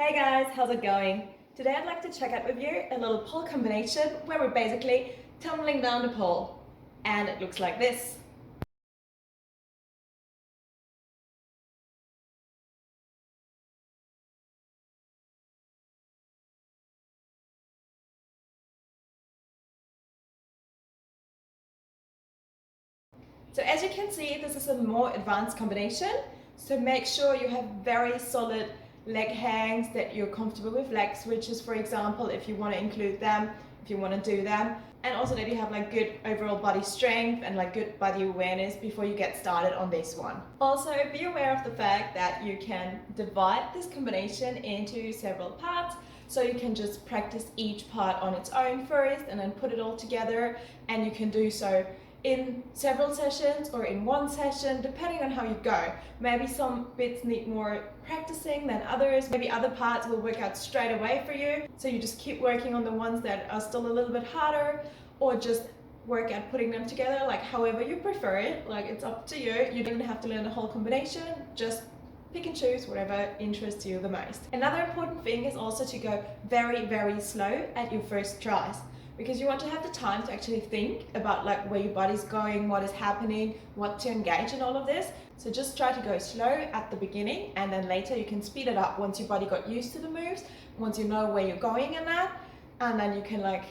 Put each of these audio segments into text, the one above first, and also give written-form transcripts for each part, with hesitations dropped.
Hey guys, how's it going? Today I'd like to check out with you a little pole combination where we're basically tumbling down the pole, and it looks like this. So as you can see, this is a more advanced combination, so make sure you have very solid leg hangs, that you're comfortable with leg switches, for example, if you want to include them, if you want to do them, and also that you have like good overall body strength and like good body awareness before you get started on this one. Also, be aware of the fact that you can divide this combination into several parts, so you can just practice each part on its own first and then put it all together, and you can do so in several sessions or in one session, depending on how you go. Maybe some bits need more practicing than others. Maybe other parts will work out straight away for you. So you just keep working on the ones that are still a little bit harder, or just work at putting them together, like however you prefer it. Like, it's up to you. You don't have to learn the whole combination. Just pick and choose whatever interests you the most. Another important thing is also to go very, very slow at your first tries, because you want to have the time to actually think about like where your body's going, what is happening, what to engage in all of this. So just try to go slow at the beginning, and then later you can speed it up once your body got used to the moves, once you know where you're going in that, and then you can like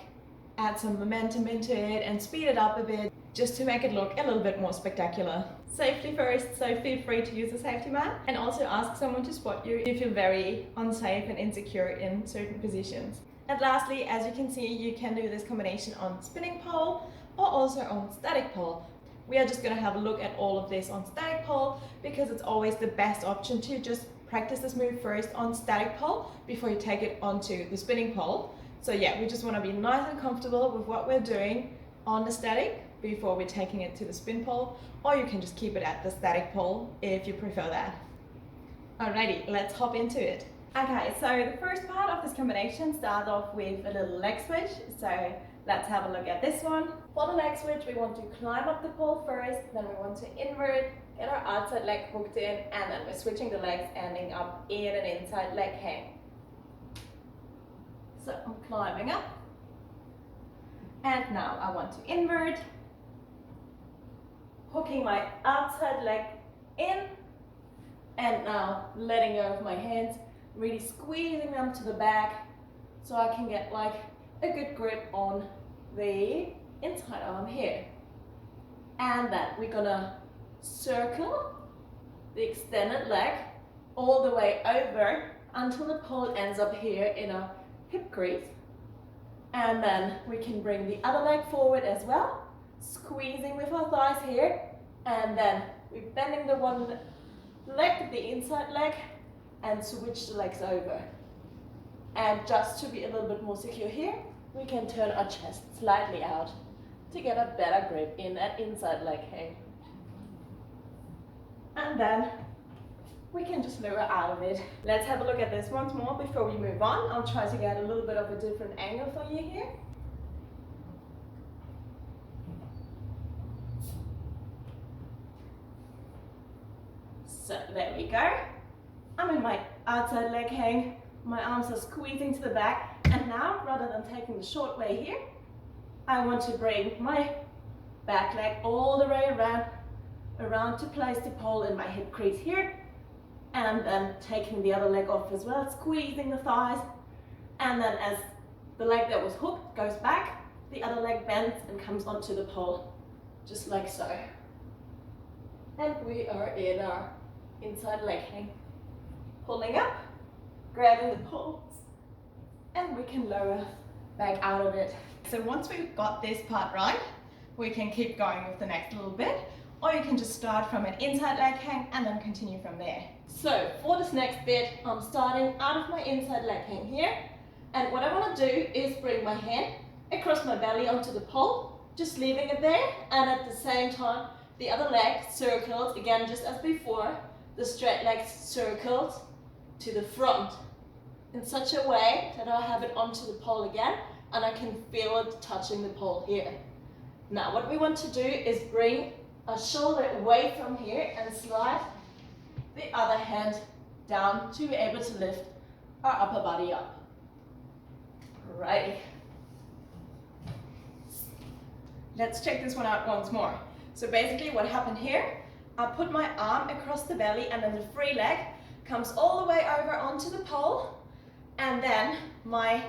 add some momentum into it and speed it up a bit just to make it look a little bit more spectacular. Safety first, so feel free to use a safety mat, and also ask someone to spot you if you feel very unsafe and insecure in certain positions. And lastly, as you can see, you can do this combination on spinning pole or also on static pole. We are just going to have a look at all of this on static pole, because it's always the best option to just practice this move first on static pole before you take it onto the spinning pole. So yeah, we just want to be nice and comfortable with what we're doing on the static before we're taking it to the spin pole, or you can just keep it at the static pole if you prefer that. Alrighty, let's hop into it. Okay, so the first part of this combination starts off with a little leg switch. So let's have a look at this one. For the leg switch, we want to climb up the pole first, then we want to invert, get our outside leg hooked in, and then we're switching the legs, ending up in an inside leg hang. So I'm climbing up, and now I want to invert, hooking my outside leg in, and now letting go of my hands, really squeezing them to the back so I can get like a good grip on the inside arm here. And then we're gonna circle the extended leg all the way over until the pole ends up here in a hip crease. And then we can bring the other leg forward as well, squeezing with our thighs here, and then we're bending the one leg, the inside leg, and switch the legs over. And just to be a little bit more secure here, we can turn our chest slightly out to get a better grip in that inside leg hang. And then we can just lower out of it. Let's have a look at this once more before we move on. I'll try to get a little bit of a different angle for you here. So there we go. I'm in my outside leg hang, my arms are squeezing to the back, and now, rather than taking the short way here, I want to bring my back leg all the way around to place the pole in my hip crease here, and then taking the other leg off as well, squeezing the thighs, and then as the leg that was hooked goes back, the other leg bends and comes onto the pole, just like so. And we are in our inside leg hang. Pulling up, grabbing the poles, and we can lower back out of it. So once we've got this part right, we can keep going with the next little bit, or you can just start from an inside leg hang and then continue from there. So for this next bit, I'm starting out of my inside leg hang here, and what I want to do is bring my hand across my belly onto the pole, just leaving it there, and at the same time the other leg circles again, just as before, the straight leg circles to the front in such a way that I'll have it onto the pole again, and I can feel it touching the pole here. Now what we want to do is bring a shoulder away from here and slide the other hand down to be able to lift our upper body up. Right. Let's check this one out once more. So basically what happened here, I put my arm across the belly and then the free leg comes all the way over onto the pole, and then my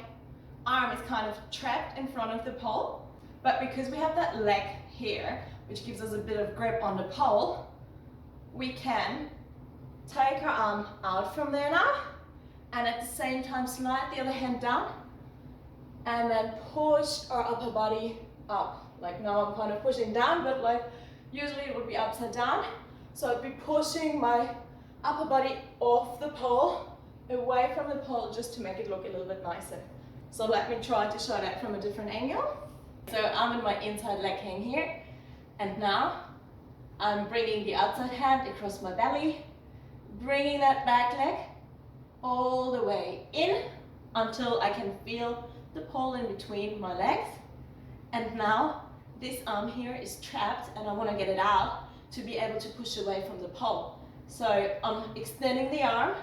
arm is kind of trapped in front of the pole. But because we have that leg here, which gives us a bit of grip on the pole, we can take our arm out from there now, and at the same time slide the other hand down, and then push our upper body up. Like now I'm kind of pushing down, but like usually it would be upside down. So I'd be pushing my upper body off the pole, away from the pole, just to make it look a little bit nicer. So let me try to show that from a different angle. So I'm in my inside leg hang here, and now I'm bringing the outside hand across my belly, bringing that back leg all the way in until I can feel the pole in between my legs. And now this arm here is trapped and I want to get it out to be able to push away from the pole. So I'm extending the arm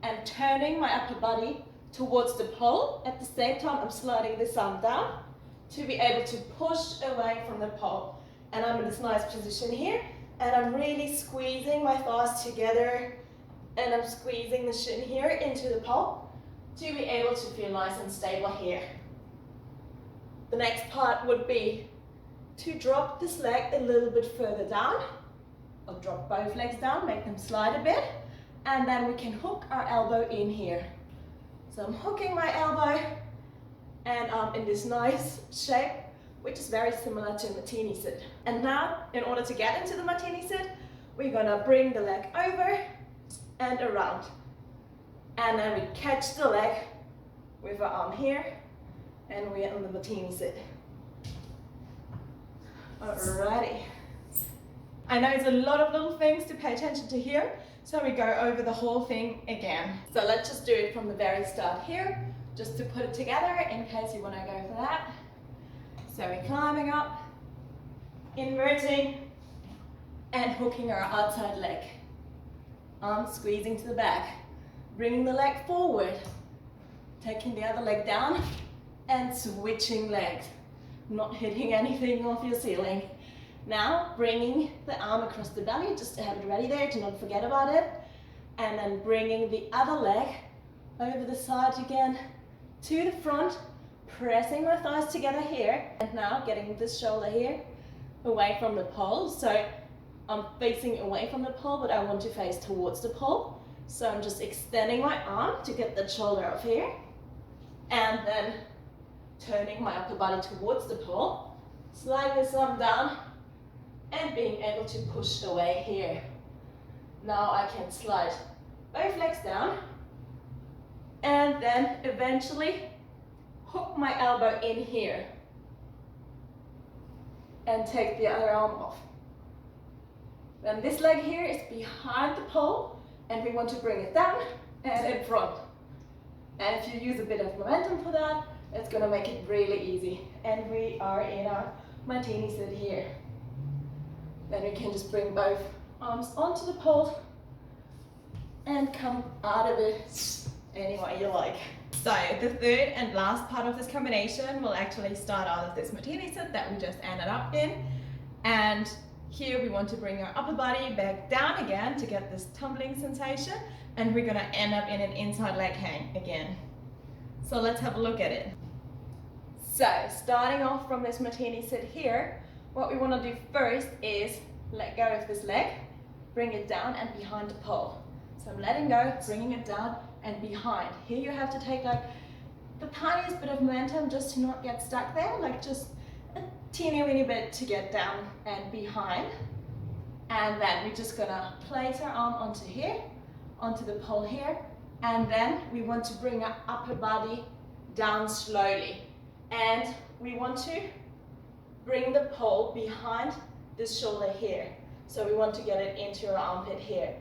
and turning my upper body towards the pole. At the same time, I'm sliding this arm down to be able to push away from the pole. And I'm in this nice position here, and I'm really squeezing my thighs together, and I'm squeezing the shin here into the pole to be able to feel nice and stable here. The next part would be to drop this leg a little bit further down. I'll drop both legs down, make them slide a bit, and then we can hook our elbow in here. So I'm hooking my elbow, and I'm in this nice shape, which is very similar to martini sit. And now, in order to get into the martini sit, we're gonna bring the leg over and around. And then we catch the leg with our arm here, and we're in the martini sit. Alrighty. I know it's a lot of little things to pay attention to here, so we go over the whole thing again. So let's just do it from the very start here, just to put it together in case you want to go for that. So we're climbing up, inverting, and hooking our outside leg. Arm squeezing to the back, bringing the leg forward, taking the other leg down, and switching legs. Not hitting anything off your ceiling. Now bringing the arm across the belly, just to have it ready there, to not forget about it. And then bringing the other leg over the side again to the front, pressing my thighs together here. And now getting this shoulder here away from the pole. So I'm facing away from the pole, but I want to face towards the pole. So I'm just extending my arm to get that shoulder up here. And then turning my upper body towards the pole, sliding this arm down, and being able to push away here. Now I can slide both legs down, and then eventually hook my elbow in here, and take the other arm off. Then this leg here is behind the pole, and we want to bring it down and in front. And if you use a bit of momentum for that, it's gonna make it really easy. And we are in our martini sit here. Then we can just bring both arms onto the pole and come out of it any way you like. So the third and last part of this combination will actually start out of this martini sit that we just ended up in. And here we want to bring our upper body back down again to get this tumbling sensation. And we're gonna end up in an inside leg hang again. So let's have a look at it. So starting off from this martini sit here, what we want to do first is let go of this leg, bring it down and behind the pole. So I'm letting go, bringing it down and behind. Here you have to take like the tiniest bit of momentum just to not get stuck there, like just a teeny weeny bit to get down and behind. And then we're just gonna place our arm onto here, onto the pole here, and then we want to bring our upper body down slowly. And we want to bring the pole behind this shoulder here. So we want to get it into our armpit here.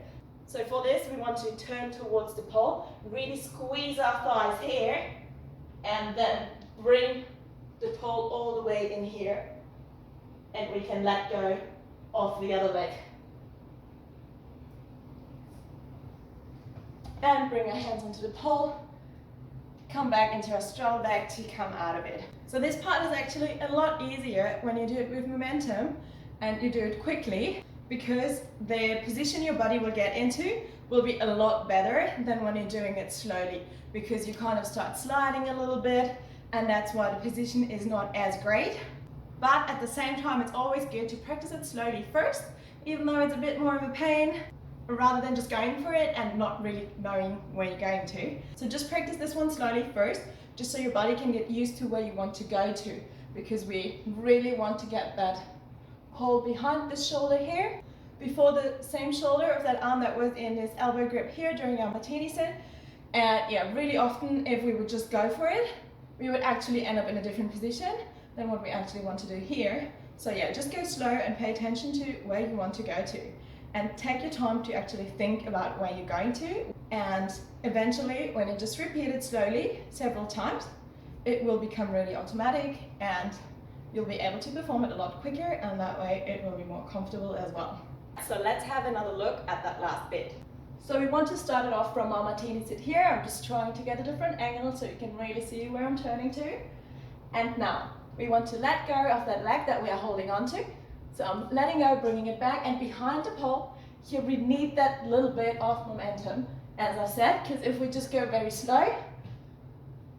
So for this, we want to turn towards the pole, really squeeze our thighs here, and then bring the pole all the way in here. And we can let go of the other leg. And bring our hands onto the pole, come back into a straddle back to come out of it. So this part is actually a lot easier when you do it with momentum and you do it quickly, because the position your body will get into will be a lot better than when you're doing it slowly, because you kind of start sliding a little bit, and that's why the position is not as great. But at the same time, it's always good to practice it slowly first, even though it's a bit more of a pain, rather than just going for it and not really knowing where you're going to. So just practice this one slowly first, just so your body can get used to where you want to go to, because we really want to get that hold behind the shoulder here, before the same shoulder of that arm that was in this elbow grip here during our martini sit. And yeah, really often if we would just go for it, we would actually end up in a different position than what we actually want to do here. So yeah, just go slow and pay attention to where you want to go to, and take your time to actually think about where you're going to. And eventually, when you just repeat it slowly several times, it will become really automatic, and you'll be able to perform it a lot quicker, and that way it will be more comfortable as well. So let's have another look at that last bit. So we want to start it off from our martini sit here. I'm just trying to get a different angle so you can really see where I'm turning to. And now we want to let go of that leg that we are holding on to. So I'm letting go, bringing it back, and behind the pole, here we need that little bit of momentum, as I said, because if we just go very slow,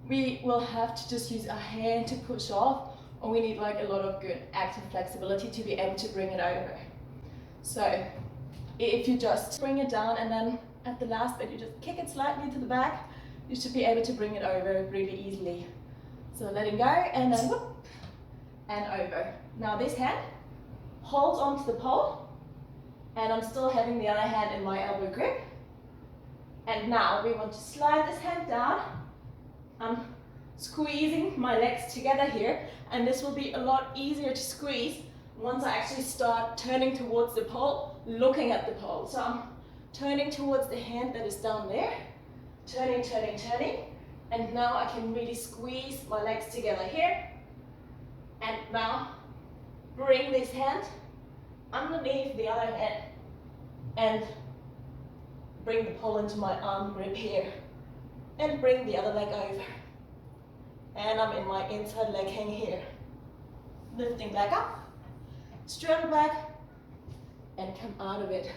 we will have to just use our hand to push off, or we need like a lot of good active flexibility to be able to bring it over. So if you just bring it down and then at the last bit you just kick it slightly to the back, you should be able to bring it over really easily. So letting go and then whoop, and over. Now this hand holds onto the pole, and I'm still having the other hand in my elbow grip. And now we want to slide this hand down. I'm squeezing my legs together here, and this will be a lot easier to squeeze once I actually start turning towards the pole, looking at the pole. So I'm turning towards the hand that is down there, turning, turning, turning, and now I can really squeeze my legs together here. And now bring this hand underneath the other hand and bring the pole into my arm grip here, and bring the other leg over. And I'm in my inside leg hang here. Lifting back up, straddle back, and come out of it.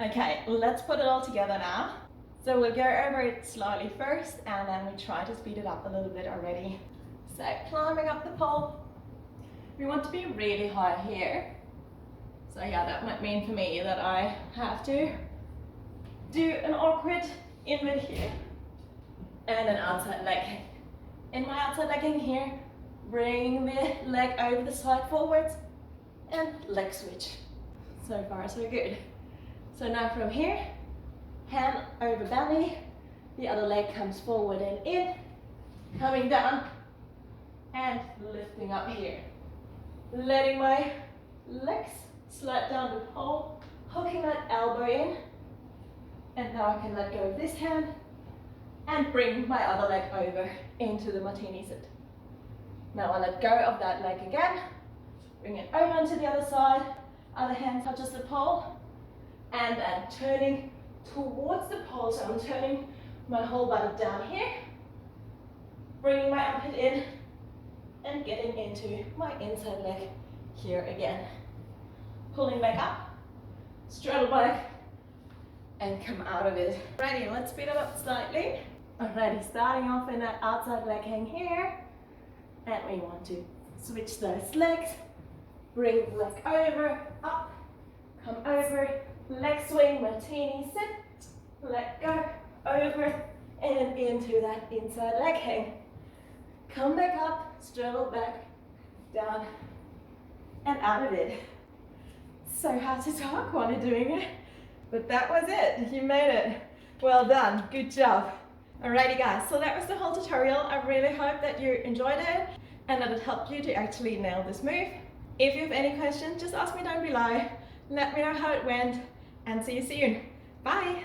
Okay, let's put it all together now. So we'll go over it slowly first, and then we try to speed it up a little bit already. So climbing up the pole. We want to be really high here. So yeah, that might mean for me that I have to do an awkward inward here, and an outside leg hang. In my outside leg hang here, bring the leg over the side forwards, and leg switch. So far so good. So now from here, hand over belly, the other leg comes forward and in, coming down, and lifting up here. Letting my legs slide down the pole, hooking that elbow in, and now I can let go of this hand and bring my other leg over into the martini sit. Now I let go of that leg again, bring it over onto the other side, other hand touches the pole, and then turning towards the pole. So I'm turning my whole body down here, bringing my armpit in, and getting into my inside leg here again. Pulling back up, straddle back, and come out of it. Alrighty, let's speed it up slightly. Alrighty, starting off in that outside leg hang here, and we want to switch those legs. Bring the leg over, up, come over, leg swing, martini sit, let go, over, and into that inside leg hang. Come back up, straddle back, down, and out of it. So hard to talk while you're doing it, but that was it. You made it. Well done. Good job. Alrighty guys, so that was the whole tutorial. I really hope that you enjoyed it and that it helped you to actually nail this move. If you have any questions, just ask me down below. Let me know how it went, and see you soon. Bye.